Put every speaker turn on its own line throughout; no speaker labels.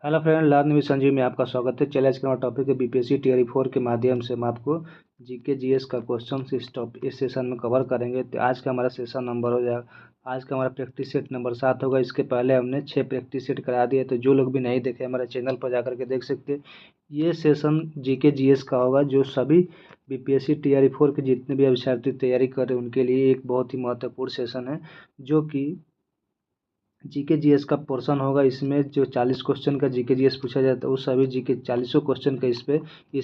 Hello friend, लाल news Sanjeev में आपका स्वागत है। चलिए आज का हमारा टॉपिक है बीपीएससी टीआरई 4 के माध्यम से हम आपको जीके जीएस का क्वेश्चन इस सेशन में कवर करेंगे। तो आज का हमारा सेशन नंबर हो जाएगा, आज का हमारा प्रैक्टिस सेट नंबर 7 होगा। इसके पहले हमने 6 प्रैक्टिस सेट करा दिए, तो जो लोग भी नहीं देखे हमारे चैनल पर जाकर के देख सकते हैं। ये सेशन जीके जीएस का होगा, जो सभी बीपीएससी टीआरई 4 के जितने भी अभ्यर्थी तैयारी कर रहे हैं उनके लिए एक बहुत ही महत्वपूर्ण सेशन है, जो कि जीके जीएस का पोर्शन होगा। इसमें जो 40 क्वेश्चन का जीके जीएस पूछा जाता है, उस सभी जीके 40 क्वेश्चन का इस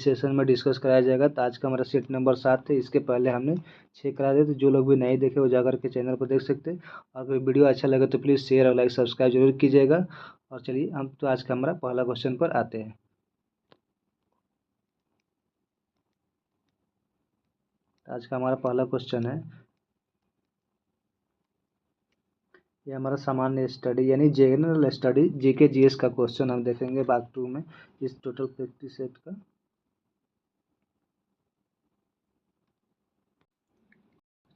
सेशन में डिस्कस कराया जाएगा। तो आज का हमारा सेट नंबर 7 है। इसके पहले हमने 6 करा दिए, तो जो लोग भी नहीं देखे वो जाकर के चैनल पर देख सकते हैं। और अगर वीडियो अच्छा लगे तो प्लीज़ शेयर और लाइक सब्सक्राइब जरूर कीजिएगा। और चलिए हम तो आज का हमारा पहला क्वेश्चन पर आते हैं। आज का हमारा पहला क्वेश्चन है, ये हमारा सामान्य स्टडी यानी जनरल स्टडी जीके जीएस का क्वेश्चन हम देखेंगे भाग 2 में इस टोटल प्रैक्टिस सेट का।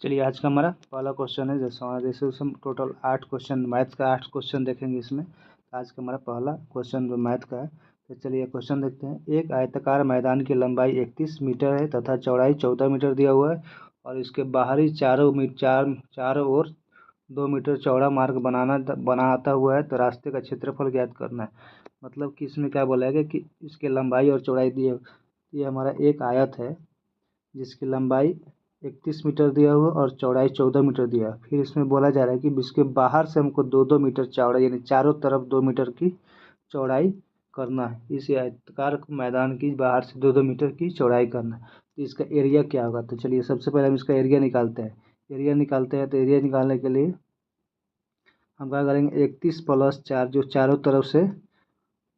चलिए आज का हमारा पहला क्वेश्चन है, जैसे हम टोटल 8 क्वेश्चन मैथ का 8 क्वेश्चन देखेंगे इसमें। आज का हमारा पहला क्वेश्चन जो मैथ का है, तो चलिए क्वेश्चन देखते हैं। एक आयताकार मैदान की लंबाई 31 मीटर है तथा चौड़ाई 14 मीटर दिया हुआ है, और इसके बाहरी चारों ओर 2 मीटर चौड़ा मार्ग बनाता हुआ है। तो रास्ते का क्षेत्रफल ज्ञात करना है। मतलब कि इसमें क्या बोला है कि इसके लंबाई और चौड़ाई दी है। ये हमारा एक आयत है जिसकी लंबाई 31 मीटर दिया हुआ और चौड़ाई 14 मीटर दिया। फिर इसमें बोला जा रहा है कि इसके बाहर से हमको 2-2 मीटर चौड़ा यानी चारों तरफ 2 मीटर की चौड़ाई करना है। इस आयताकार मैदान की बाहर से 2-2 मीटर की चौड़ाई करना है। तो इसका एरिया क्या होगा? तो चलिए सबसे पहले हम इसका एरिया निकालते हैं। तो एरिया निकालने के लिए हम क्या करेंगे, 31 + 4 जो चारों तरफ से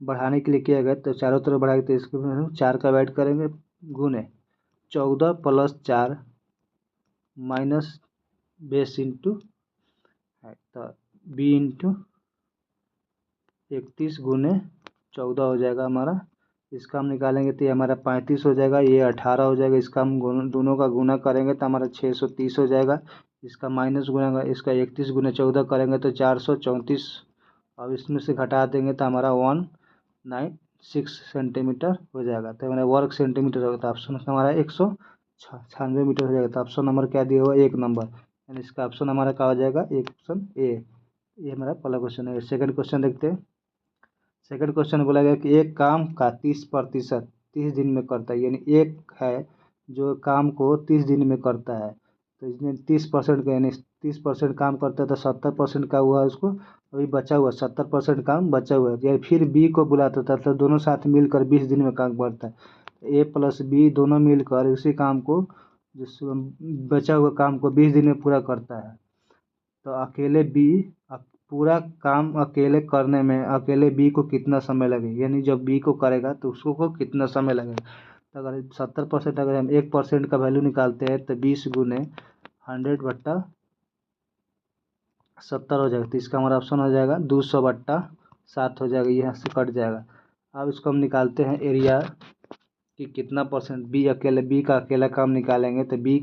बढ़ाने के लिए किया गया, तो चारों तरफ बढ़ा के तो इसको हम 4 का ऐड करेंगे गुने 14 + 4 माइनस बेस इंटू तो बी इंटू 31 गुने 14 हो जाएगा हमारा। इसका हम निकालेंगे तो ये हमारा 35 हो जाएगा, ये 18 हो जाएगा। इसका हम दोनों का गुना करेंगे तो हमारा 630 हो जाएगा। इसका माइनस गुना इसका 31 गुने 14 करेंगे तो 434। अब इसमें से घटा देंगे तो हमारा 196 सेंटीमीटर हो जाएगा। तो हमारा वर्ग सेंटीमीटर होगा। तो ऑप्शन हमारा 196 मीटर हो जाएगा। तो ऑप्शन नंबर क्या दिया हुआ है? 1 नंबर, यानी इसका ऑप्शन हमारा क्या हो जाएगा? Option A. ये हमारा पहला क्वेश्चन है। सेकंड क्वेश्चन देखते हैं। सेकंड क्वेश्चन बोला गया कि एक काम का 30% 30 दिन में करता है, यानी एक है जो काम को 30 दिन में करता है। तो इसमें 30% का यानी 30% काम करता है, तो 70% का हुआ उसको अभी बचा हुआ 70% काम बचा हुआ है। यानी फिर बी को बुलाता था, तो दोनों साथ मिलकर 20 दिन में काम करता है। ए प्लस बी दोनों मिलकर उसी काम को जिस बचा हुआ काम को 20 दिन में पूरा करता है। तो अकेले बी पूरा काम अकेले करने में अकेले बी को कितना समय लगेगा, यानी जब बी को करेगा तो उसको को कितना समय लगेगा। तो अगर 70% अगर हम 1% का वैल्यू निकालते हैं तो 20 गुने 100/70 हो जाएगा। तो इसका हमारा ऑप्शन हो जाएगा 200/7 हो जाएगा, यहाँ से कट जाएगा। अब इसको हम निकालते हैं एरिया कि कितना परसेंट बी का अकेला काम निकालेंगे। तो बी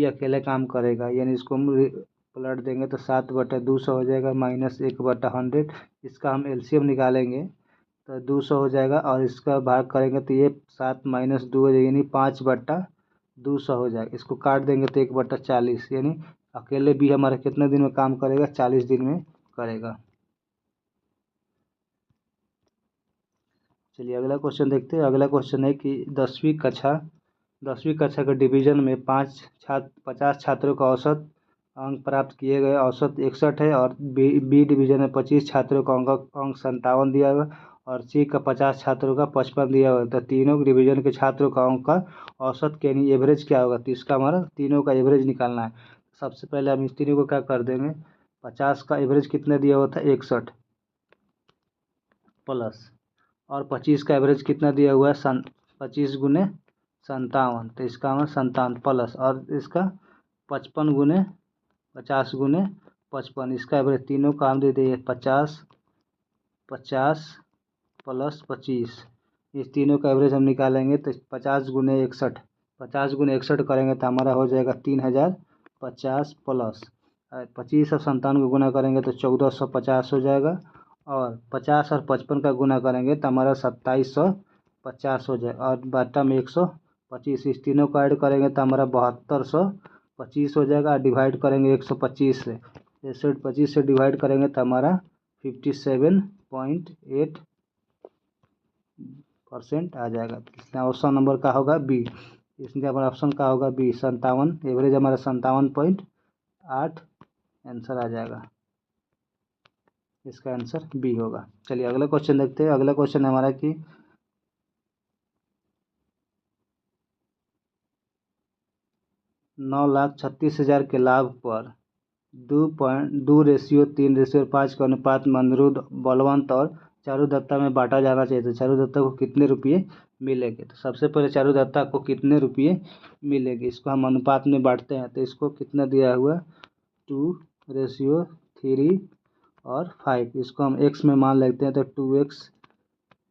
अकेले काम करेगा, यानी इसको हम पलट देंगे तो 7/200 हो जाएगा माइनस 1/100। इसका हम एलसीएम निकालेंगे तो 200 हो जाएगा, और इसका भाग करेंगे तो ये 7 - 2 हो जाएगा, यानी 5/200 हो जाएगा। इसको काट देंगे तो 1/40, यानी अकेले भी हमारा कितने दिन में काम करेगा? 40 दिन में करेगा। चलिए अगला क्वेश्चन देखते हैं। अगला क्वेश्चन है कि 10वीं कक्षा के डिवीजन में 50 छात्रों का औसत अंक प्राप्त किए गए। औसत 61 है, और बी डिवीजन में 25 छात्रों का अंक 57 दिया हुआ, और सी का 50 छात्रों का 55 दिया हुआ। तो तीनों डिवीजन के छात्रों का अंक का औसत के यानी एवरेज क्या होगा? तो इसका हमारा तीनों का एवरेज निकालना है। सबसे पहले हम इस तीनों को क्या कर देंगे, 50 का एवरेज कितना दिया हुआ था? 61 प्लस, और 25 का एवरेज कितना दिया हुआ है? 25 गुने 57। तो इसका हमारा 57 प्लस, और इसका 55 गुने 50 गुने 55। इसका एवरेज तीनों का हम दे दिए 50 50 प्लस 25। इस तीनों का एवरेज हम निकालेंगे तो 50 गुने 61 करेंगे तो हमारा हो जाएगा 3050 प्लस 25 और 57 को गुना करेंगे तो 1450 हो जाएगा, और 50 और 55 का गुना करेंगे तो हमारा 2750 हो जाए, और बटा में 125, इस तीनों को ऐड करेंगे तो हमारा 7225 हो जाएगा। डिवाइड करेंगे 125 से, 125 से डिवाइड करेंगे तो हमारा 57.8% आ जाएगा। इसलिए ऑप्शन नंबर का होगा बी। इसलिए हमारा ऑप्शन का होगा बी 57, एवरेज हमारा 57.8 आंसर आ जाएगा। इसका आंसर बी होगा। चलिए अगला क्वेश्चन देखते हैं। अगला क्वेश्चन है हमारा कि 9,36,000 के लाभ पर 2:2:3:5 के अनुपात में अनिरुद्ध, बलवंत और चारुदत्ता में बांटा जाना चाहिए, तो चारुदत्ता को कितने रुपये मिलेंगे। तो सबसे पहले चारुदत्ता को कितने रुपये मिलेंगे, इसको हम अनुपात में बांटते हैं। तो इसको कितना दिया हुआ 2:3 और 5, इसको हम x में मान लेते हैं। तो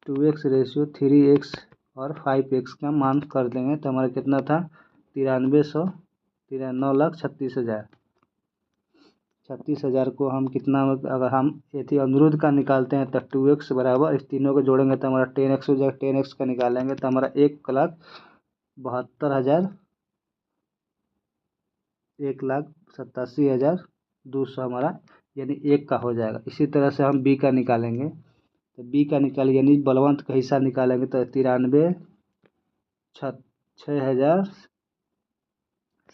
2x/3x और 5x का मान कर देंगे तो हमारा कितना था 9,36,000 को हम कितना, अगर हम यदि अनिरुद्ध का निकालते हैं तो 2x बराबर, इस तीनों को जोड़ेंगे तो हमारा 10x हो जाएगा। 10x का निकालेंगे तो हमारा 1,72,000 1,87,200 हमारा यानी 1 का हो जाएगा। इसी तरह से हम बी का निकालेंगे, तो बी का यानी बलवंत का हिस्सा निकालेंगे तो 93,6,000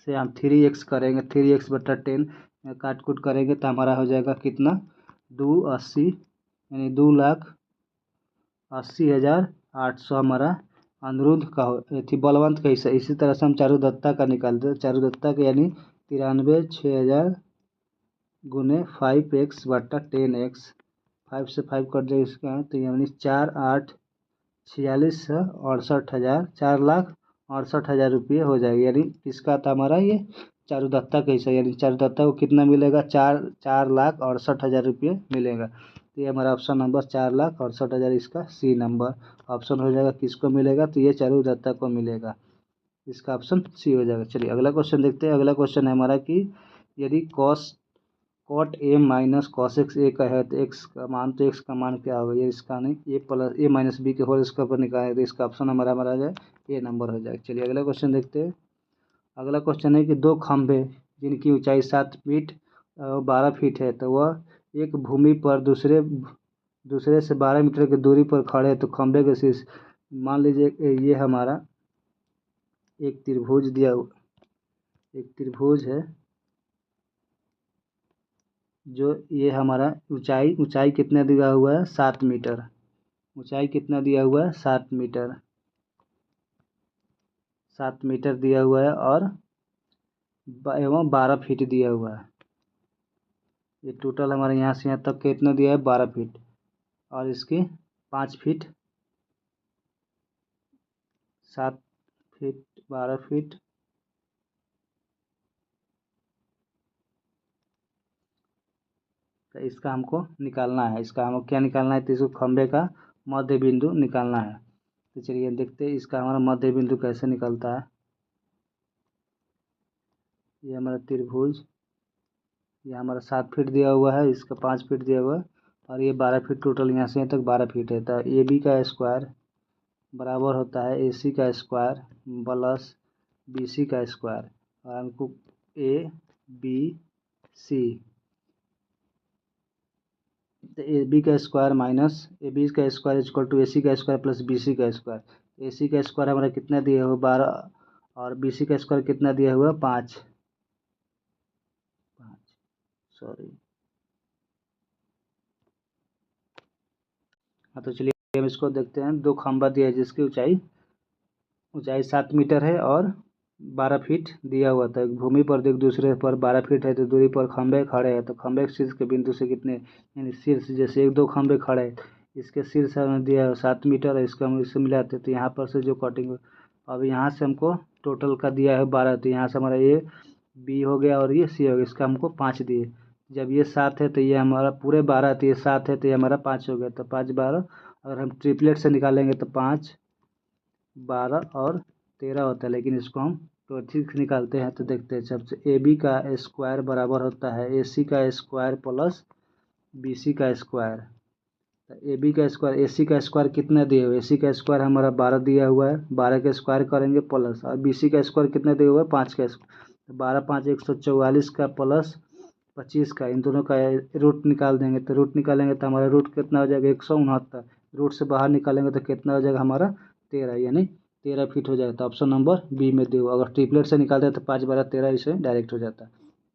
से हम 3x करेंगे, 3x/10 काट कूट करेंगे तो हमारा हो जाएगा कितना 280, यानी 2,80,800 हमारा अनिरुद्ध का थी बलवंत का हिस्सा। इसी तरह से हम चारुदत्ता का निकालते हैं। चारुदत्ता का यानी 93,6,000 गुने 5x/10x, 5 से 5 कट जाए इसका, तो यानी 4,8,46,68,000 4,68,000 रुपये हो जाएगा। यानी किसका था हमारा ये चारुदत्ता का हिस्सा, यानी चारुदत्ता को कितना मिलेगा 4,68,000 रुपये मिलेगा। तो ये हमारा ऑप्शन नंबर 4,68,000 इसका सी नंबर ऑप्शन हो जाएगा। किसको मिलेगा, तो ये चारुदत्ता को मिलेगा। इसका ऑप्शन सी हो जाएगा। चलिए अगला क्वेश्चन देखते हैं। अगला क्वेश्चन है हमारा कि यदि cot a minus cos x a का है तो x का मान, तो x का मान क्या होगा, ये इसका नहीं, a माइनस बी के होल इसका ऊपर निकालें तो इसका ऑप्शन हमारा आ जाए ए नंबर हो जाएगा। चलिए अगला क्वेश्चन देखते हैं। अगला क्वेश्चन है कि दो खंभे जिनकी ऊंचाई 7 फीट 12 फीट है, तो वह एक भूमि पर दूसरे से 12 मीटर की दूरी पर खड़े हैं। तो खंभे के शीर्ष, मान लीजिए ये हमारा एक त्रिभुज है, जो ये हमारा ऊंचाई कितना दिया हुआ है 7 मीटर, ऊंचाई कितना दिया हुआ है 7 मीटर, 7 मीटर दिया हुआ है और एवं 12 फीट दिया हुआ है। ये टोटल हमारे यहाँ से यहाँ तक कितना दिया है 12 फीट, और इसकी 5 फीट, 7 फीट 12 फीट, तो इसका हमको निकालना है। इसका हमको क्या निकालना है, तो इसको खंभे का मध्य बिंदु निकालना है। तो चलिए देखते हैं इसका हमारा मध्य बिंदु कैसे निकलता है। ये हमारा त्रिभुज, ये हमारा 7 फीट दिया हुआ है, इसका 5 फीट दिया हुआ है, और ये 12 फीट, टोटल यहाँ से यहाँ तक 12 फीट है। तो ए बी का स्क्वायर बराबर होता है ए सी का स्क्वायर प्लस बी सी का स्क्वायर, और हमको ए बी सी, तो ए बी का स्क्वायर माइनस ए बी का square equal to A C का स्क्वायर प्लस बी सी का स्क्वायर। ए सी का स्क्वायर हमारा कितना दिया हुआ 12, और बी सी का स्क्वायर कितना दिया हुआ 5, सॉरी। हाँ तो चलिए हम इसको देखते हैं। दो खंभा दिया है जिसकी ऊंचाई 7 मीटर है और 12 फीट दिया हुआ था। एक भूमि पर एक दूसरे पर 12 फीट है, तो दूरी पर खंभे खड़े हैं। तो खंभे के शीर्ष के बिंदु से कितने, यानी शीर्ष जैसे एक दो खंभे खड़े हैं, इसके शीर्ष हमें दिया है 7 मीटर है, इसका हम इससे मिलाते तो यहाँ पर से जो कटिंग, अब यहाँ से हमको टोटल का दिया है 12, तो यहाँ से हमारा ये बी हो गया और ये सी हो गया, इसका हमको 5 दिए। जब ये 7 है तो ये हमारा पूरे 12, तो ये 7 है तो ये हमारा 5 हो गया। तो 5 12, अगर हम ट्रिपलेट से निकालेंगे तो 5 12 और 13 होता है, लेकिन इसको हम तो ठीक निकालते हैं। तो देखते हैं, सबसे ए बी का स्क्वायर बराबर होता है ए सी का स्क्वायर प्लस बी सी का स्क्वायर, ए बी का स्क्वायर, ए सी का स्क्वायर कितना दिया हुआ है, ए सी का स्क्वायर हमारा 12 दिया हुआ है, 12 का स्क्वायर करेंगे प्लस, और बी सी का स्क्वायर कितना दिया हुआ है 5 का स्क्वायर, 12 5 144 का प्लस 25 का, इन दोनों का रूट निकाल देंगे, तो रूट निकालेंगे तो हमारा रूट कितना हो जाएगा 169, रूट से बाहर निकालेंगे तो कितना हो जाएगा हमारा 13, यानी 13 फीट हो जाएगा। तो ऑप्शन नंबर बी में दो, अगर ट्रिपलेट से निकालते हैं तो 5 12 13 इसे डायरेक्ट हो जाता है,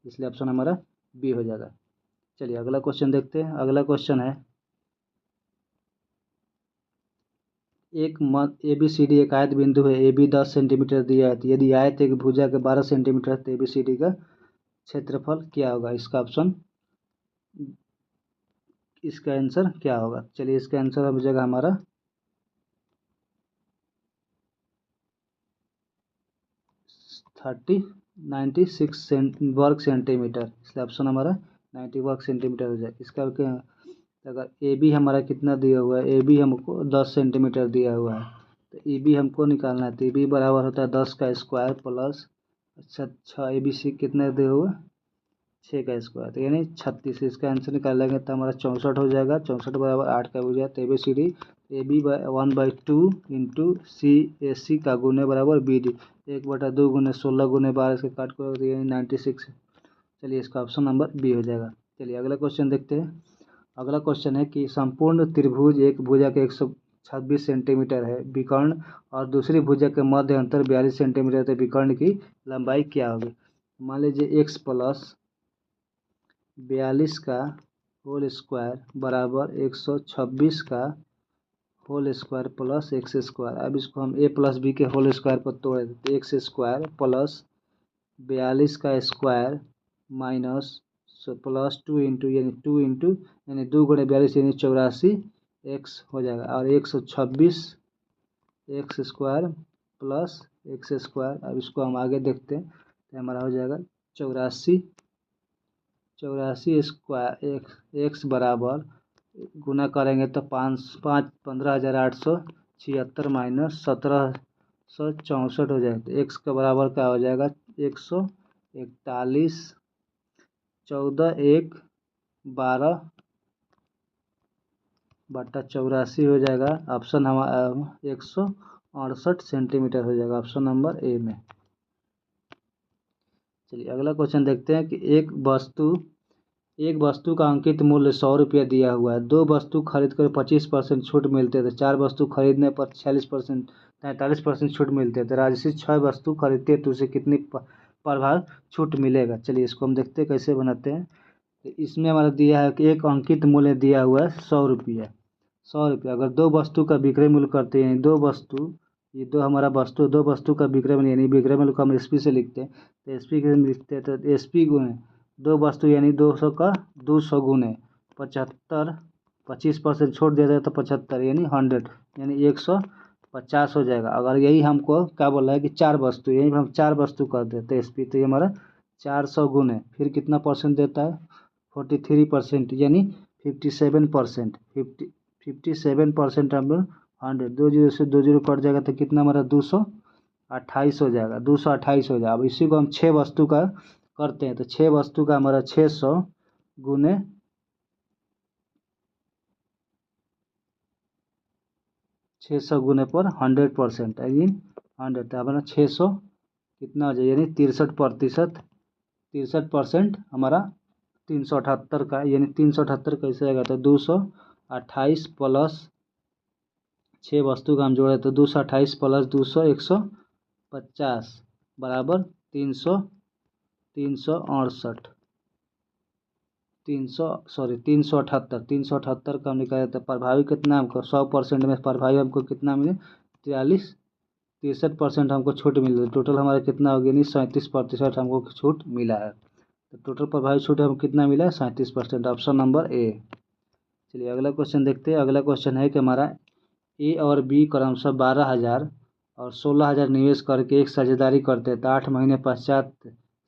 इसलिए ऑप्शन हमारा बी हो जाएगा। चलिए अगला क्वेश्चन देखते हैं। अगला क्वेश्चन है, एक मध्य ए बी सी डी एक आयत बिंदु है, ए बी 10 सेंटीमीटर दिया है, तो यदि आयत एक भुजा के 12 सेंटीमीटर है तो ए बी सी डी का क्षेत्रफल क्या होगा, इसका ऑप्शन, इसका आंसर क्या होगा। चलिए इसका आंसर हो जाएगा हमारा 96 वर्ग सेंटीमीटर, इसलिए ऑप्शन हमारा 90 वर्ग सेंटीमीटर हो जाएगा। इसका क्या, अगर ए बी हमारा कितना दिया हुआ है, ए बी हमको 10 सेंटीमीटर दिया हुआ है, तो ए बी हमको निकालना है, तो ए बी बराबर होता है 10 का स्क्वायर प्लस, अच्छा 6, ए बी सी कितना दिया हुआ 6 का स्क्वायर, तो यानी 36, इसका आंसर निकालेंगे तो हमारा 64 हो जाएगा, 64 बराबर 8 का भुजा, तो A B C D, A B 1/2 into C A C का गुने बराबर बी डी, 1/2 गुने 16 गुने 12, इसके काट को यानी 96। चलिए इसका ऑप्शन नंबर बी हो जाएगा। चलिए अगला क्वेश्चन देखते हैं। अगला क्वेश्चन है कि संपूर्ण त्रिभुज एक भुजा के 126 सेंटीमीटर है, विकर्ण और दूसरी भुजा के मध्य अंतर 42 सेंटीमीटर, तो विकर्ण की लंबाई क्या होगी। मान लीजिए x प्लस 42 का होल स्क्वायर बराबर 126 का whole square plus X square. अब इसको हम a प्लस बी के होल स्क्वायर पर तोड़ देते, एक्स स्क्वायर प्लस 42 का स्क्वायर माइनस प्लस 2 इंटू, यानी 2 इंटू यानी 2 गुणे 42 यानी 84 एक्स हो जाएगा, और 126 x square plus X square. अब इसको हम आगे देखते हैं तो हमारा हो जाएगा 84 स्क्वायर एक्स बराबर, गुना करेंगे तो 15,876 माइनस 1764 हो जाएगा, तो एक्स के बराबर क्या हो जाएगा 141 14 1 12 बटा 84 हो जाएगा। ऑप्शन हमारा 168 सेंटीमीटर हो जाएगा, ऑप्शन नंबर ए में। चलिए अगला क्वेश्चन देखते हैं कि एक वस्तु का अंकित मूल्य 100 रुपया दिया हुआ है, दो वस्तु खरीद कर 25% छूट मिलते हैं, तो 4 वस्तु खरीदने पर 46% 43% छूट मिलते हैं, तो राजश्री 6 वस्तु खरीदते हैं तो उसे कितनी प्रभाव छूट मिलेगा। चलिए इसको हम देखते हैं कैसे बनाते हैं। तो इसमें हमारा दिया है कि एक अंकित मूल्य दिया हुआ है 100 रुपया, 100 रुपया, अगर दो वस्तु का विक्रय मूल्य करते हैं, दो वस्तु, ये दो हमारा वस्तु, दो वस्तु का विक्रय मूल्य, यानी विक्रय मूल्य को हम एस पी से लिखते हैं, तो एस पी के लिखते हैं तो एस पी गुणे दो वस्तु यानी 200 का 200 गुने 75, 25% छोड़ दिया जाए तो 75 यानी 100 यानी 150 हो जाएगा। अगर यही हमको क्या बोला है कि 4 वस्तु, यही हम 4 वस्तु कर देते हैं एस पी, तो ये हमारा 400 गुने फिर कितना परसेंट देता है 43% यानी 57%, 57% हम 100, 2 जीरो से 2 जीरो कट जाएगा तो कितना हमारा 228 हो जाएगा, 228 हो जाएगा। अब इसी को हम 6 वस्तु का करते हैं, तो 6 वस्तु का हमारा 600 गुने 600 गुने पर 100% यानी 100, तो हमारा 600 कितना हो जाएगा यानी 63% हमारा 378 का, यानी 378 कैसे आएगा तो 228 प्लस 6 वस्तु का हम जोड़े तो 228 प्लस 200 150 बराबर 368 378 का हम निकाले तो प्रभावी कितना हमको 100% में प्रभावी हमको कितना मिले 63% हमको छूट मिल रही, टोटल हमारा कितना हो गया नहीं 37% हमको छूट मिला है, तो टोटल प्रभावी छूट हमको कितना मिला है 37%, ऑप्शन नंबर ए। चलिए अगला क्वेश्चन देखते हैं। अगला क्वेश्चन है कि हमारा ए और बी क्रमशः 12,000 और 16,000 निवेश करके एक साझेदारी करते हैं, तो 8 महीने पश्चात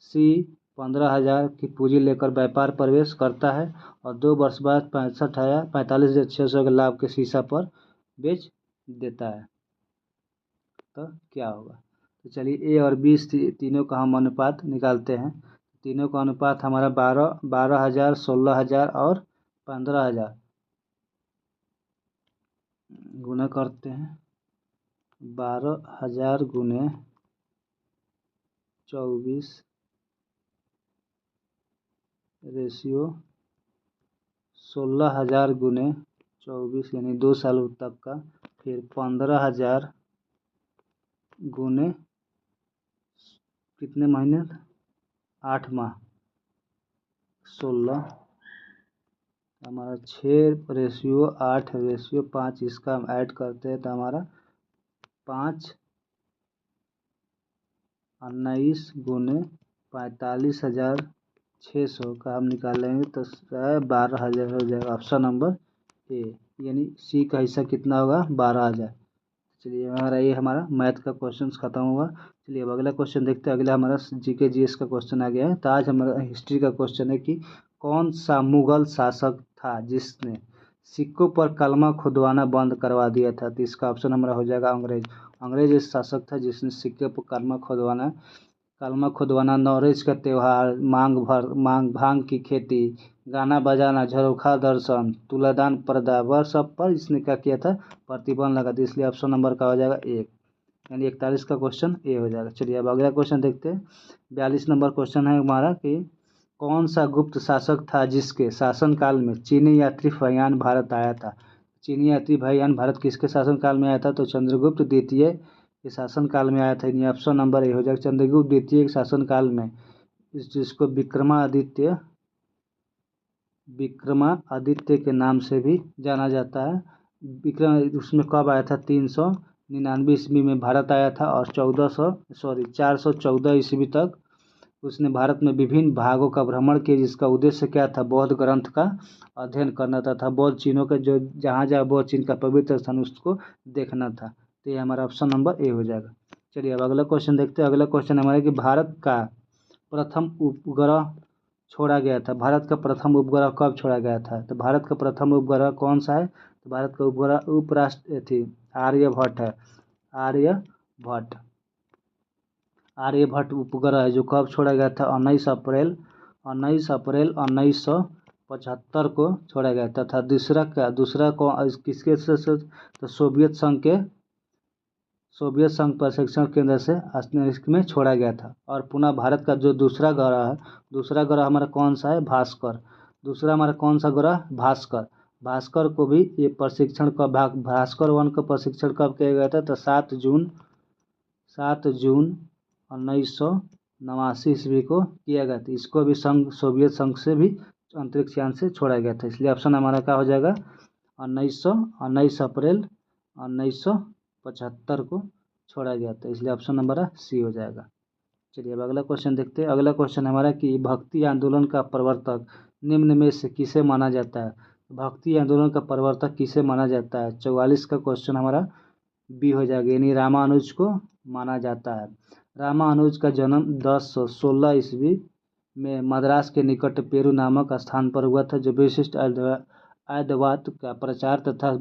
सी 15,000 की पूंजी लेकर व्यापार प्रवेश करता है और 2 वर्ष बाद 45,600 के लाभ के शीशा पर बेच देता है, तो क्या होगा। तो चलिए ए और बी तीनों का हम अनुपात निकालते हैं। तीनों का अनुपात हमारा 12,000 16,000 और 15,000, गुना करते हैं 12,000 गुने 24 रेशियो 16,000 गुने 24 यानी 2 साल तक का। फिर 15,000 गुने कितने महीने, 8 माह 16, हमारा 6 रेशियो 8 रेशियो 5, इसका हम ऐड करते हैं तो हमारा 5 19 गुने 45,600 का हम निकालेंगे तो 12,000 हो जाएगा। ऑप्शन नंबर ए यानी सी का हिस्सा कितना होगा, 12,000। चलिए हमारा मैथ का क्वेश्चन खत्म हुआ। चलिए अब अगला क्वेश्चन देखते हैं। अगला हमारा जीके जीएस का क्वेश्चन आ गया है। तो आज हमारा हिस्ट्री का क्वेश्चन है कि कौन सा मुगल शासक था जिसने सिक्कों पर कलमा खुदवाना बंद करवा दिया था। तो इसका ऑप्शन हमारा हो जाएगा अंग्रेज। अंग्रेज एक शासक था जिसने सिक्के पर कलमा खुदवाना, नौरेज का त्यौहार, भांग की खेती, गाना बजाना, झरोखा दर्शन, तुलादान पर्दा, वह सब पर इसने क्या किया था, प्रतिबंध लगा दिया। इसलिए ऑप्शन नंबर का हो जाएगा 1 यानी 41 का क्वेश्चन ए हो जाएगा। चलिए अब अगला क्वेश्चन देखते हैं। 42 नंबर क्वेश्चन है हमारा कि कौन सा गुप्त शासक था जिसके शासनकाल में चीनी यात्री वायुयान भारत आया था। चीनी यात्री वायुयान भारत किसके शासनकाल में आया था, तो चंद्रगुप्त द्वितीय के शासनकाल में आया था। यानी ऑप्शन नंबर ए हो जाएगा। चंद्रगुप्त द्वितीय के शासनकाल में जिसको विक्रमादित्य के नाम से भी जाना जाता है। उसमें कब आया था, 399 ईस्वी में भारत आया था और 414 ईस्वी तक उसने भारत में विभिन्न भागों का भ्रमण किया, जिसका उद्देश्य क्या था, बौद्ध ग्रंथ का अध्ययन करना था बौद्ध चिन्हों का जो जहाँ बौद्ध चिन्ह का पवित्र स्थान उसको देखना था। तो ये हमारा ऑप्शन नंबर ए हो जाएगा। चलिए अब अगला क्वेश्चन देखते हैं। अगला क्वेश्चन हमारा कि भारत का प्रथम उपग्रह छोड़ा गया था। भारत का प्रथम उपग्रह कब छोड़ा गया था, तो भारत का प्रथम उपग्रह कौन सा है, तो भारत का उपग्रह आर्यभट्ट है। आर्यभट्ट उपग्रह है जो कब छोड़ा गया था, 19 अप्रैल 1975 को छोड़ा गया था। तथा दूसरा को किसके से, तो सोवियत संघ प्रशिक्षण केंद्र से में छोड़ा गया था। और पुनः भारत का जो दूसरा ग्रह हमारा कौन सा है, भास्कर। दूसरा हमारा कौन सा ग्रह, भास्कर को भी ये प्रशिक्षण का भास्कर 1 का प्रशिक्षण कब किया गया था, तो 7 जून 1989 ईस्वी को किया गया था। इसको भी सोवियत संघ से भी अंतरिक्ष यान से छोड़ा गया था। इसलिए ऑप्शन हमारा क्या हो जाएगा, 19 अप्रैल 1975 को छोड़ा गया था। इसलिए ऑप्शन नंबर सी हो जाएगा। चलिए अब अगला क्वेश्चन देखते हैं। अगला क्वेश्चन हमारा कि भक्ति आंदोलन का प्रवर्तक निम्न में से किसे माना जाता है। भक्ति आंदोलन का प्रवर्तक किसे माना जाता है, 44 का क्वेश्चन हमारा बी हो जाएगा यानी रामानुज को माना जाता है। रामानुज का जन्म 1016 ईस्वी में मद्रास के निकट पेरू नामक स्थान पर हुआ था, जो विशिष्ट अद्वैत का प्रचार तथा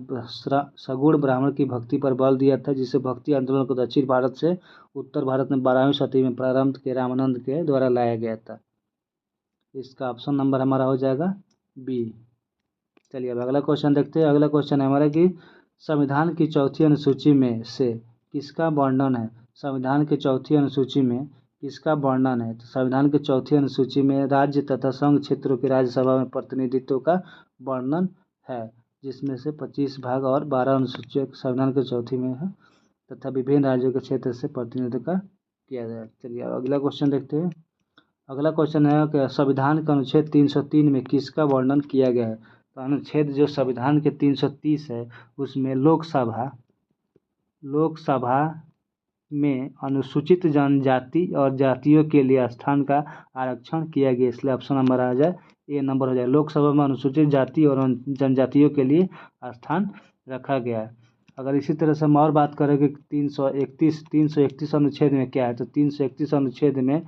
सगुण ब्राह्मण की भक्ति पर बल दिया था, जिसे भक्ति आंदोलन को दक्षिण भारत से उत्तर भारत में 12वीं शताब्दी में प्रारंभ के रामानंद के द्वारा लाया गया था। इसका ऑप्शन नंबर हमारा हो जाएगा बी। चलिए अब अगला क्वेश्चन देखते हैं। अगला क्वेश्चन है हमारा कि संविधान की चौथी अनुसूची में से किसका वर्णन है। संविधान की चौथी अनुसूची में किसका वर्णन है, तो संविधान की चौथी अनुसूची में राज्य तथा संघ क्षेत्रों की राज्यसभा में प्रतिनिधित्व का वर्णन है, जिसमें से 25 भाग और 12 अनुसूचियां संविधान की चौथी में है तथा विभिन्न राज्यों के क्षेत्र से प्रतिनिधित्व का किया जाए। चलिए अगला क्वेश्चन देखते हैं। अगला क्वेश्चन है कि संविधान के अनुच्छेद 303 में किसका वर्णन किया गया है। तो अनुच्छेद जो संविधान के 330 है उसमें लोकसभा में अनुसूचित जनजाति और जातियों के लिए स्थान का आरक्षण किया गया। इसलिए ऑप्शन नंबर आ जाए ए नंबर हो जाए। लोकसभा में अनुसूचित जाति और जनजातियों के लिए स्थान रखा गया है। अगर इसी तरह से हम और बात करें कि 331 अनुच्छेद में क्या है, तो 331 अनुच्छेद में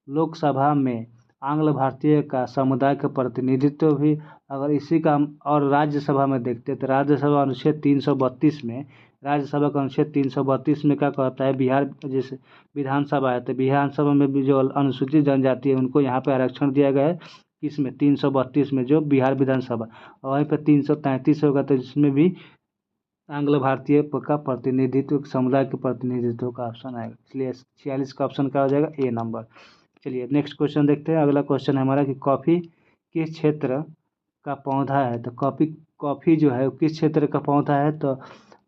लोकसभा में आंग्ल भारतीय का समुदाय का प्रतिनिधित्व भी। अगर इसी का हम और राज्यसभा में देखते हैं तो राज्यसभा अनुच्छेद 332 में राज्यसभा का अनुच्छेद 332 में क्या कहता है, बिहार जैसे विधानसभा है तो विधानसभा में भी जो अनुसूचित जनजाति है उनको यहाँ पे आरक्षण दिया गया है। किस में 332 में, जो बिहार विधानसभा, और वहीं पर 333 होगा तो जिसमें भी आंग्ल भारतीय का प्रतिनिधित्व, समुदाय के प्रतिनिधित्व का ऑप्शन आएगा, इसलिए 46 का ऑप्शन क्या हो जाएगा, ए नंबर। चलिए नेक्स्ट क्वेश्चन देखते हैं। अगला क्वेश्चन है हमारा कि कॉफ़ी किस क्षेत्र का पौधा है। तो कॉफ़ी जो है किस क्षेत्र का पौधा है, तो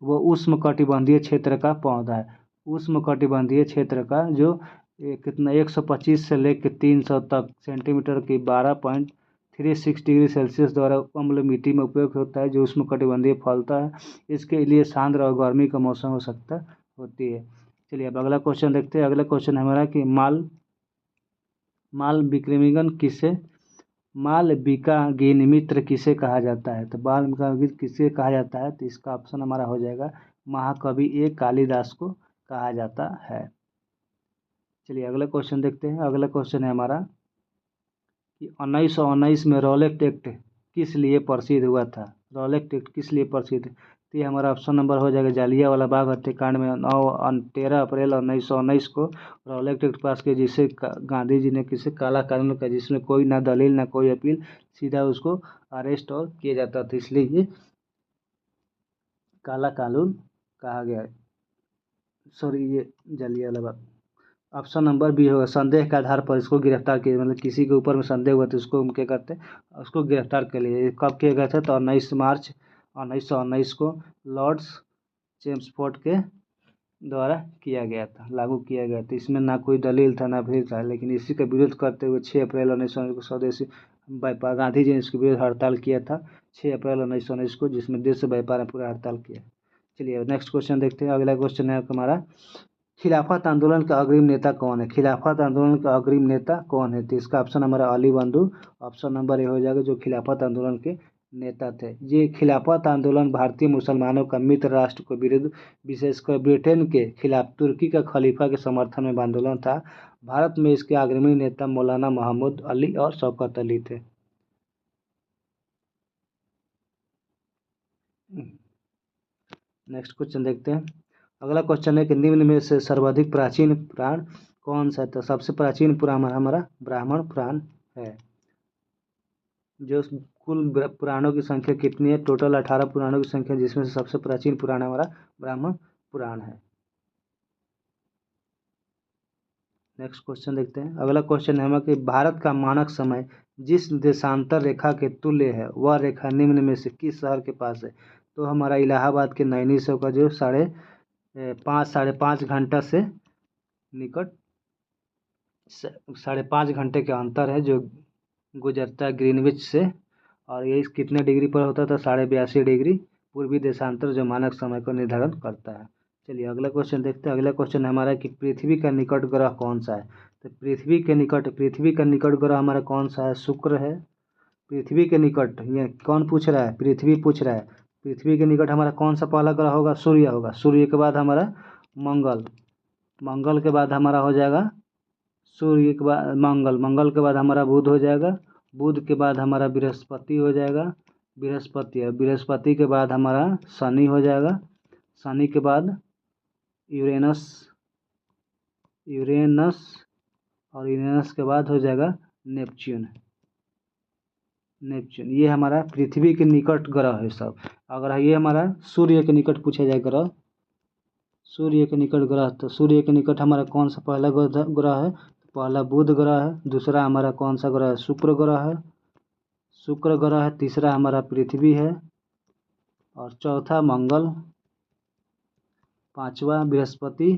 वो उष्णकटिबंधीय क्षेत्र का पौधा है। उष्णकटिबंधीय क्षेत्र का जो कितना 125 से लेकर 300 तक सेंटीमीटर की 12.36 डिग्री सेल्सियस द्वारा अम्ल मिट्टी में उपयोग होता है, जो उष्णकटिबंधीय फलता है। इसके लिए सांद्र और गर्मी का मौसम हो सकता होती है। चलिए अब अगला क्वेश्चन देखते हैं। अगला क्वेश्चन है हमारा कि मालविका गिनमित्र किसे कहा जाता है। तो मालविका किसे कहा जाता है, तो इसका ऑप्शन हमारा हो जाएगा महाकवि ए कालिदास को कहा जाता है। चलिए अगला क्वेश्चन देखते हैं। अगला क्वेश्चन है हमारा कि 1919 में रॉलेट एक्ट किस लिए प्रसिद्ध हुआ था। रॉलेट एक्ट किस लिए प्रसिद्ध, तो ये हमारा ऑप्शन नंबर हो जाएगा जालियांवाला बाग हत्याकांड में 13 अप्रैल 1919 को रॉलेट एक्ट पास किया, जिसे गांधी जी ने किसे काला कानून का, जिसमें कोई ना दलील ना कोई अपील, सीधा उसको अरेस्ट और किया जाता था, इसलिए ये काला कानून कहा गया है। सॉरी, ये Jallianwala Bagh. Option number B होगा, संदेह के आधार पर इसको गिरफ्तार किया, मतलब किसी के ऊपर में संदेह हुआ तो उसको हम क्या करते हैं, उसको गिरफ्तार कर लिए। कब किया गया था, तो 19 मार्च 1919 को लॉर्ड्स चेम्सफोर्ड के द्वारा किया गया था, लागू किया गया था। इसमें ना कोई दलील था ना भीड़ था, लेकिन इसी का विरोध करते हुए 6 अप्रैल 1919 को स्वदेशी व्यापार, गांधी जी ने इसके विरुद्ध हड़ताल किया था 6 अप्रैल 1919 को, जिसमें देश व्यापार ने पूरा हड़ताल किया। चलिए नेक्स्ट क्वेश्चन देखते हैं। अगला क्वेश्चन है हमारा खिलाफत आंदोलन का अग्रिम नेता कौन है। खिलाफत आंदोलन का अग्रिम नेता कौन है, तो इसका ऑप्शन हमारा अली बंधु ऑप्शन नंबर ए हो जाएगा, जो खिलाफत आंदोलन के नेता थे। ये खिलाफत आंदोलन भारतीय मुसलमानों का मित्र राष्ट्र को विरुद्ध, विशेषकर ब्रिटेन के खिलाफ तुर्की का खलीफा के समर्थन में आंदोलन था। भारत में इसके अग्रणी नेता मौलाना महमूद अली और शौकत अली थे। नेक्स्ट क्वेश्चन देखते हैं। अगला क्वेश्चन है कि निम्न में से सर्वाधिक प्राचीन पुराण कौन सा है। तो सबसे प्राचीन पुराण हमारा ब्राह्मण पुराण है। जो कुल पुराणों की संख्या कितनी है, टोटल 18 पुराणों की संख्या, जिसमें से सबसे प्राचीन पुराण हमारा ब्राह्मण पुराण है। नेक्स्ट क्वेश्चन देखते हैं। अगला क्वेश्चन है हमारा कि भारत का मानक समय जिस देशांतर रेखा के तुल्य है, वह रेखा निम्न में से किस शहर के पास है। तो हमारा इलाहाबाद के नैनी से का जो साढ़े 5 घंटा से निकट 5.5 घंटे के अंतर है जो गुजरता है ग्रीनविच से, और ये कितने डिग्री पर होता था, 82.5 डिग्री पूर्वी देशांतर, जो मानक समय को निर्धारण करता है। चलिए अगला क्वेश्चन देखते हैं। अगला क्वेश्चन हमारा कि पृथ्वी का निकट ग्रह कौन सा है। तो पृथ्वी का निकट ग्रह हमारा कौन सा है, शुक्र है। पृथ्वी के निकट, ये कौन पूछ रहा है, पृथ्वी पूछ रहा है। पृथ्वी के निकट हमारा कौन सा पहला ग्रह होगा, सूर्य होगा। सूर्य के बाद हमारा मंगल, मंगल के बाद हमारा हो जाएगा सूर्य के बाद मंगल, मंगल के बाद हमारा बुध हो जाएगा, बुध के बाद हमारा बृहस्पति हो जाएगा, बृहस्पति है, बृहस्पति के बाद हमारा शनि हो जाएगा, शनि के बाद यूरेनस, यूरेनस और यूरेनस के बाद हो जाएगा नेपच्यून, नेपच्यून। ये हमारा पृथ्वी के निकट ग्रह है सब। अगर ये हमारा सूर्य के निकट पूछा जाए ग्रह, सूर्य के निकट ग्रह, तो सूर्य के निकट हमारा कौन सा पहला ग्रह है, पहला बुध ग्रह है, दूसरा हमारा कौन सा ग्रह है, शुक्र ग्रह है, शुक्र ग्रह है, तीसरा हमारा पृथ्वी है, और चौथा मंगल, पांचवा बृहस्पति,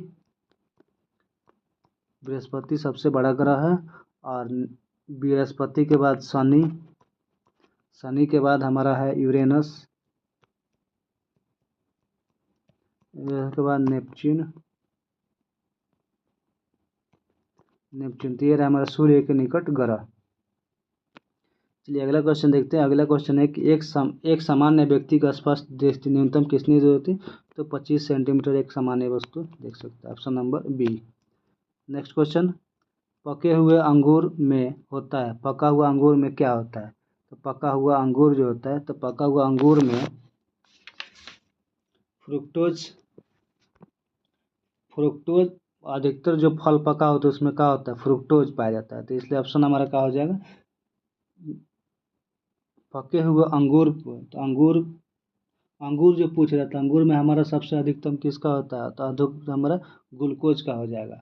बृहस्पति सबसे बड़ा ग्रह है, और बृहस्पति के बाद शनि, शनि के बाद हमारा है यूरेनस, के बाद नेपच्यून, नेपच्यून। तो ये रहा हमारा सूर्य के निकट ग्रह। चलिए अगला क्वेश्चन देखते हैं। अगला क्वेश्चन है कि एक सामान्य व्यक्ति का स्पष्ट दृष्टि न्यूनतम कितनी जरूरत है। तो 25 सेंटीमीटर एक सामान्य वस्तु देख सकता है, option number B. Next question, पके हुए अंगूर में होता है, पका हुआ अंगूर में क्या होता है। तो पका हुआ अंगूर जो होता है, तो पका हुआ अंगूर में फ्रुक्टोज, फ्रुक्टोज अधिकतर जो फल पका होता है उसमें क्या होता है, फ्रुक्टोज पाया जाता है। तो इसलिए ऑप्शन हमारा क्या हो जाएगा, पके हुए अंगूर को, तो अंगूर जो पूछ रहा था, अंगूर में हमारा सबसे अधिकतम किसका होता है, तो अधिकतम हमारा ग्लूकोज का हो जाएगा।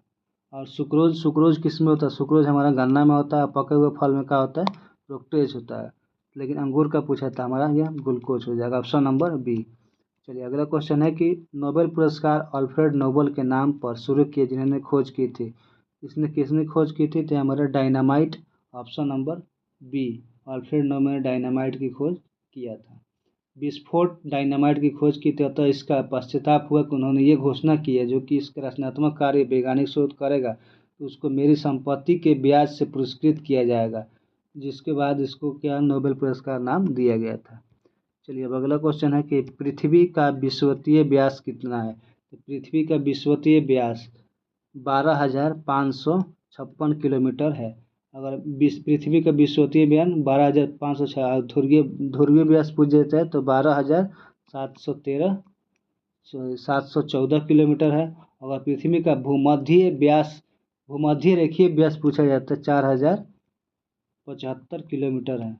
और सुक्रोज किस में होता है, सुक्रोज हमारा गन्ना में होता है। पके हुए फल में क्या होता है, फ्रुक्टोज होता है। लेकिन अंगूर का पूछा था हमारा, यह ग्लूकोज हो जाएगा, ऑप्शन नंबर बी। चलिए अगला क्वेश्चन है कि नोबेल पुरस्कार अल्फ्रेड नोबेल के नाम पर शुरू किए जिन्होंने खोज की थी। इसने किसने खोज की थी, तो हमारा dynamite, option number B. Alfred Nobel ने डायनामाइट की खोज किया था। विस्फोट डायनामाइट की खोज की थी, अतः इसका पश्चाताप हुआ कि उन्होंने ये घोषणा की है, जो कि इसका रचनात्मक कार्य वैज्ञानिक शोध करेगा तो उसको मेरी संपत्ति के ब्याज से पुरस्कृत किया जाएगा, जिसके बाद इसको क्या नोबेल पुरस्कार नाम दिया गया था। चलिए अब अगला क्वेश्चन है कि पृथ्वी का विषुवतीय व्यास कितना है। तो पृथ्वी का विषुवतीय व्यास 12,556 किलोमीटर है। अगर पृथ्वी का विषुवतीय व्यास 12,500, ध्रुवीय व्यास पूछ जाता है तो 12,713 714 किलोमीटर है। अगर पृथ्वी का भूमध्य रेखीय व्यास पूछा जाता है 4,075 किलोमीटर है।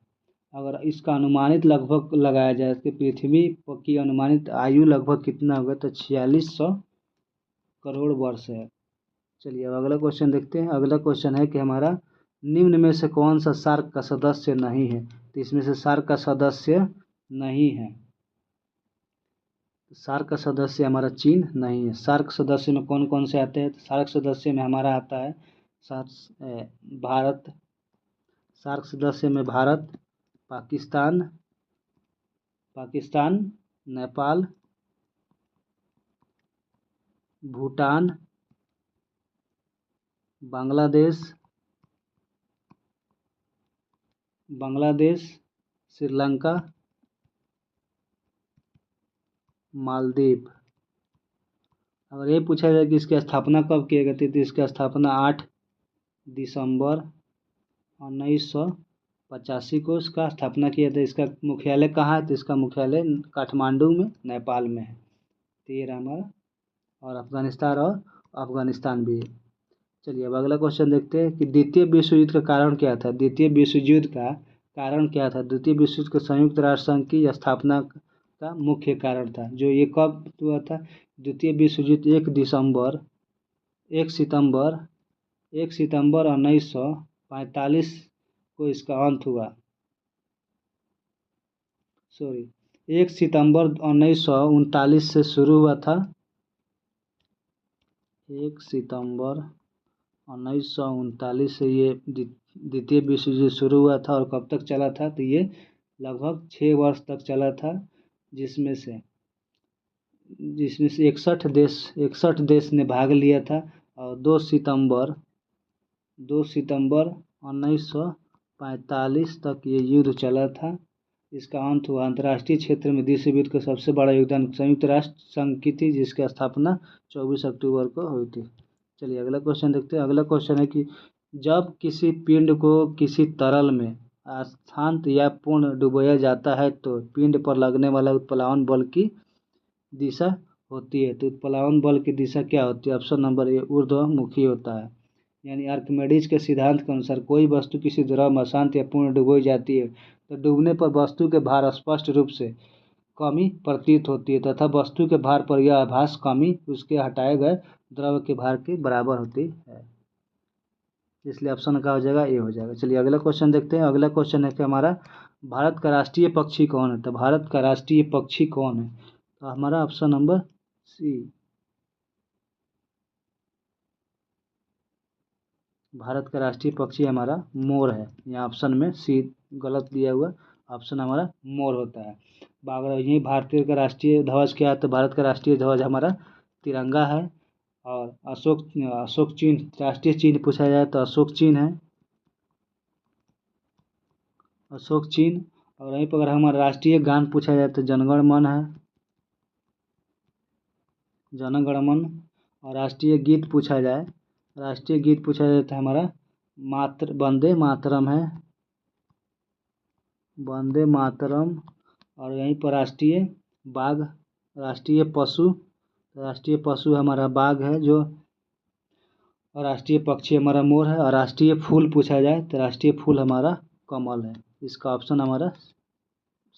अगर इसका अनुमानित लगभग लगाया जाए कि पृथ्वी की अनुमानित आयु लगभग कितना होगा, तो 4600 करोड़ वर्ष है। चलिए अब अगला क्वेश्चन देखते हैं। अगला क्वेश्चन है कि हमारा निम्न में से कौन सा सार्क का सदस्य नहीं है। तो इसमें से सार्क का सदस्य नहीं है, सार्क का सदस्य हमारा चीन नहीं है। सार्क सदस्य में कौन कौन से आते हैं, तो सार्क सदस्य में हमारा आता है भारत। सार्क सदस्य में भारत, पाकिस्तान, नेपाल, भूटान, बांग्लादेश, श्रीलंका, मालदीव। अगर ये पूछा जाए कि इसकी स्थापना कब की गई थी, तो इसकी स्थापना 8 दिसंबर 1985 को इसका स्थापना किया था। इसका मुख्यालय कहाँ है, तो इसका मुख्यालय काठमांडू में, नेपाल में है। तो ये रहा हमारा, और अफगानिस्तान भी है। चलिए अब अगला क्वेश्चन देखते हैं कि द्वितीय विश्व युद्ध का कारण क्या था। द्वितीय विश्व युद्ध का कारण क्या था। द्वितीय विश्व युद्ध का संयुक्त राष्ट्र संघ की स्थापना का मुख्य कारण था। जो ये कब हुआ था, द्वितीय विश्व युद्ध 1 सितंबर 1945 को इसका अंत हुआ। 1 सितंबर 1939 से शुरू हुआ था। 1 सितंबर 1939 से ये द्वितीय विश्व युद्ध शुरू हुआ था, और कब तक चला था, तो ये लगभग 6 वर्ष तक चला था, जिसमें से 61 देश ने भाग लिया था। और 2 सितंबर 1945 तक ये युद्ध चला था। इसका अंत हुआ। अंतर्राष्ट्रीय क्षेत्र में विश्व युद्ध का सबसे बड़ा योगदान संयुक्त राष्ट्र संघ की थी, जिसकी स्थापना 24 अक्टूबर को हुई थी। चलिए अगला क्वेश्चन देखते हैं। अगला क्वेश्चन है कि जब किसी पिंड को किसी तरल में अशांत या पूर्ण डुबोया जाता है तो पिंड पर लगने वाला उत्प्लावन बल की दिशा होती है। तो उत्प्लावन बल की दिशा क्या होती है, ऑप्शन नंबर ए ऊर्ध्वमुखी होता है। यानी आर्किमिडीज के सिद्धांत के अनुसार कोई वस्तु किसी द्रव में अशांत या पूर्ण डुबोई जाती है तो डूबने पर वस्तु के भार स्पष्ट रूप से कमी प्रतीत होती है, तथा वस्तु के भार पर यह आभास कमी उसके हटाए गए द्रव के भार के बराबर होती है। इसलिए ऑप्शन का हो जाएगा ए हो जाएगा। चलिए अगला क्वेश्चन देखते हैं। अगला क्वेश्चन है कि हमारा भारत का राष्ट्रीय पक्षी कौन है। तो भारत का राष्ट्रीय पक्षी कौन है, तो हमारा ऑप्शन नंबर सी, भारत का राष्ट्रीय पक्षी हमारा मोर है। यहाँ ऑप्शन में सी गलत दिया हुआ, ऑप्शन हमारा मोर होता है। बागरा यही भारतीय का राष्ट्रीय ध्वज क्या है, तो भारत का राष्ट्रीय ध्वज हमारा तिरंगा है। और अशोक चिन्ह, राष्ट्रीय चिन्ह पूछा जाए तो अशोक चिन्ह है, अशोक चिन्ह। और वहीं पर अगर हमारा राष्ट्रीय गान पूछा जाए तो जनगण मन है, जनगण मन। और राष्ट्रीय गीत पूछा जाए तो हमारा वंदे मातरम है, वंदे मातरम। और यहीं पर राष्ट्रीय बाघ, राष्ट्रीय पशु हमारा बाघ है जो, और राष्ट्रीय पक्षी हमारा मोर है। और राष्ट्रीय फूल पूछा जाए तो राष्ट्रीय फूल हमारा कमल है। इसका ऑप्शन हमारा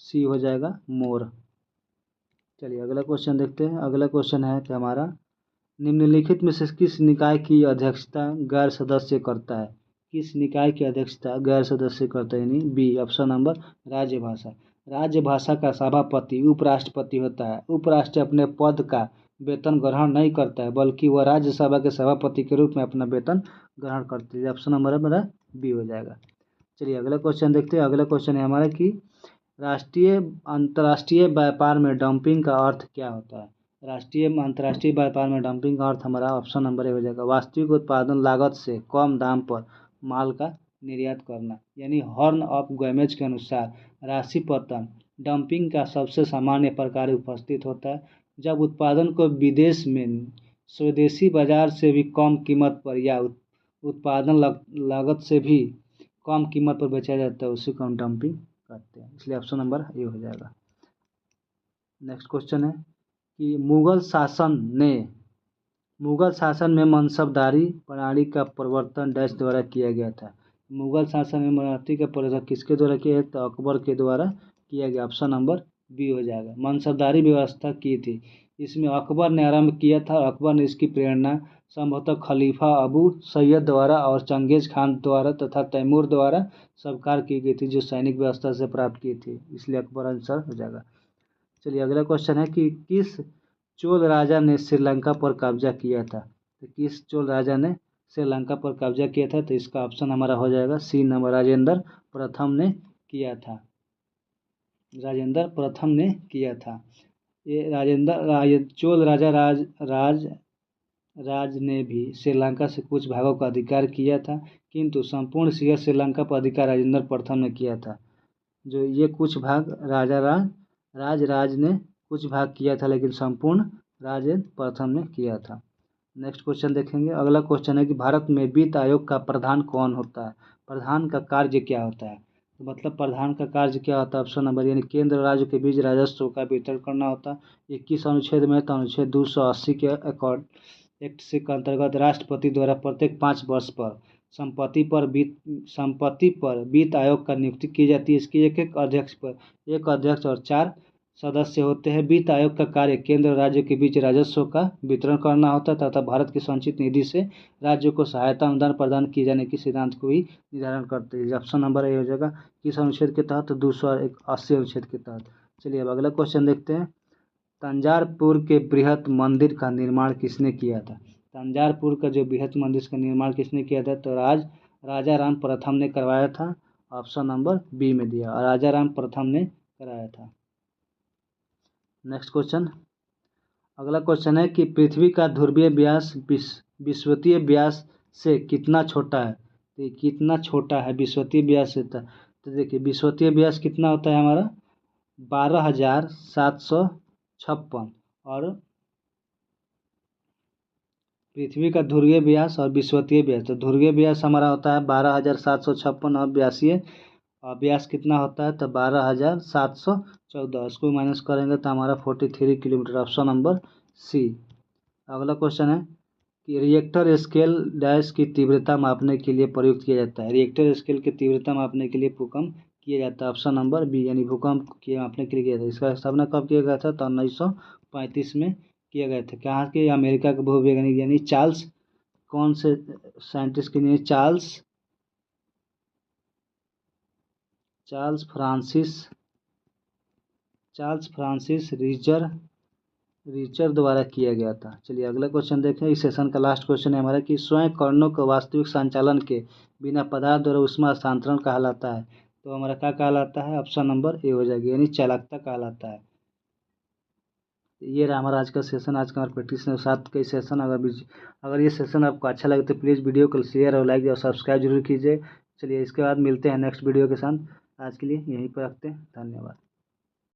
सी हो जाएगा मोर। चलिए अगला क्वेश्चन देखते हैं। अगला क्वेश्चन है कि हमारा निम्नलिखित में से किस निकाय की अध्यक्षता गैर सदस्य करता है? किस निकाय की अध्यक्षता गैर सदस्य करता है? यानी बी, ऑप्शन नंबर राज्यभाषा। राज्यभाषा का सभापति उपराष्ट्रपति होता है। उपराष्ट्र अपने पद का वेतन ग्रहण नहीं करता है, बल्कि वह राज्यसभा के सभापति के रूप में अपना वेतन ग्रहण करते हैं। ऑप्शन नंबर मेरा बी हो जाएगा। चलिए अगला क्वेश्चन देखते हैं। अगला क्वेश्चन है हमारा कि राष्ट्रीय अंतर्राष्ट्रीय व्यापार में डंपिंग का अर्थ क्या होता है? राष्ट्रीय अंतर्राष्ट्रीय व्यापार में डंपिंग का अर्थ हमारा ऑप्शन नंबर ए हो जाएगा, वास्तविक उत्पादन लागत से कम दाम पर माल का निर्यात करना। यानी हॉर्न ऑफ गैमेज के अनुसार राशि पतन डंपिंग का सबसे सामान्य प्रकार उपस्थित होता है, जब उत्पादन को विदेश में स्वदेशी बाजार से भी कम कीमत पर या उत्पादन लागत से भी कम कीमत पर बेचा जाता है, उसी को हम डंपिंग करते हैं। इसलिए ऑप्शन नंबर ए हो जाएगा। नेक्स्ट क्वेश्चन है कि मुगल शासन में मनसबदारी प्रणाली का प्रवर्तन डैश द्वारा किया गया था। मुगल शासन में मनसबदारी का प्रवर्तन किसके द्वारा किया गया? तो अकबर के द्वारा किया गया। ऑप्शन नंबर बी हो जाएगा। मनसबदारी व्यवस्था की थी, इसमें अकबर ने आरंभ किया था। अकबर ने इसकी प्रेरणा संभवतः खलीफा अबू सैयद द्वारा और चंगेज खान द्वारा तथा तैमूर द्वारा स्वीकार की गई थी, जो सैनिक व्यवस्था से प्राप्त की थी। इसलिए अकबर आंसर हो जाएगा। चलिए अगला क्वेश्चन है कि किस चोल राजा ने श्रीलंका पर कब्जा किया था? तो किस चोल राजा ने श्रीलंका पर कब्जा किया था? तो इसका ऑप्शन हमारा हो जाएगा सी नंबर, राजेंद्र प्रथम ने किया था। राजेंद्र प्रथम ने किया था। ये चोल राजा राज ने भी श्रीलंका से कुछ भागों का अधिकार किया था, किंतु संपूर्ण श्रीलंका पर अधिकार राजेंद्र प्रथम ने किया था। जो ये कुछ भाग राज ने कुछ भाग किया था, लेकिन संपूर्ण राजेंद्र प्रथम ने किया था। नेक्स्ट क्वेश्चन देखेंगे। अगला क्वेश्चन है कि भारत में वित्त आयोग का प्रधान कौन होता है? प्रधान का कार्य क्या होता है? तो मतलब प्रधान का कार्य क्या होता है? ऑप्शन नंबर, यानी केंद्र राज्य के बीच राजस्व का वितरण करना होता है। 21 अनुच्छेद में तो अनुच्छेद 280 के अकॉर्ड एक्ट से के अंतर्गत राष्ट्रपति द्वारा प्रत्येक 5 वर्ष पर संपत्ति पर वित्त आयोग का नियुक्ति की जाती है। इसकी एक अध्यक्ष और 4 सदस्य होते हैं। वित्त आयोग का कार्य केंद्र और राज्य के बीच राजस्व का वितरण करना होता है तथा भारत की संचित निधि से राज्यों को सहायता अनुदान प्रदान किए जाने के सिद्धांत को भी निर्धारण करते हैं। ऑप्शन नंबर ए हो जाएगा। किस अनुच्छेद के तहत? 280 अनुच्छेद के तहत। चलिए अब अगला क्वेश्चन देखते हैं। तंजावुर के बृहत मंदिर का निर्माण किसने किया था? तंजावुर का जो बृहत मंदिर का निर्माण किसने किया था? तो राजा राम प्रथम ने करवाया था। ऑप्शन नंबर बी में दिया, और राजा राम प्रथम ने कराया था। Next question. अगला क्वेश्चन है कि पृथ्वी का ध्रुवीय व्यास विषुवतीय व्यास से कितना छोटा है? तो कितना छोटा है विषुवतीय व्यास से? तो देखिए विषुवतीय व्यास कितना होता है हमारा 12,756, और पृथ्वी का ध्रुवीय व्यास और विषुवतीय व्यास, तो ध्रुवीय व्यास हमारा होता है 12,756 और व्यास कितना होता है? तो 12,714। इसको माइनस करेंगे तो हमारा 43 किलोमीटर। Option number C. अगला क्वेश्चन है कि रिएक्टर स्केल डैश की तीव्रता मापने के लिए प्रयुक्त किया जाता है। रिएक्टर स्केल की तीव्रता मापने के लिए भूकंप किया जाता है। ऑप्शन नंबर बी, यानी भूकंप के मापने के लिए किया जाता है। इसका स्थापना कब किया गया था? तो 1935 में किया गया था। कहाँ के? अमेरिका के भूवैज्ञानिक यानी चार्ल्स, कौन से साइंटिस्ट के लिए? चार्ल्स फ्रांसिस रीचर द्वारा किया गया था। चलिए अगला क्वेश्चन देखें। इस सेशन का लास्ट क्वेश्चन है हमारा कि स्वयं कणों के वास्तविक संचालन के बिना पदार्थ द्वारा ऊष्मा हस्तांतरण कहलाता है। तो हमारा क्या कहलाता है? ऑप्शन नंबर ए हो जाएगी, यानी चालकता कहलाता है। ये रहा हमारा आज का सेशन। आज का हमारे प्रैक्टिस के साथ कई सेशन। अगर ये सेशन आपको अच्छा लगे तो प्लीज़ वीडियो को शेयर और लाइक और सब्सक्राइब जरूर कीजिए। चलिए इसके बाद मिलते हैं नेक्स्ट वीडियो के साथ। आज के लिए यहीं पर रखते हैं। धन्यवाद।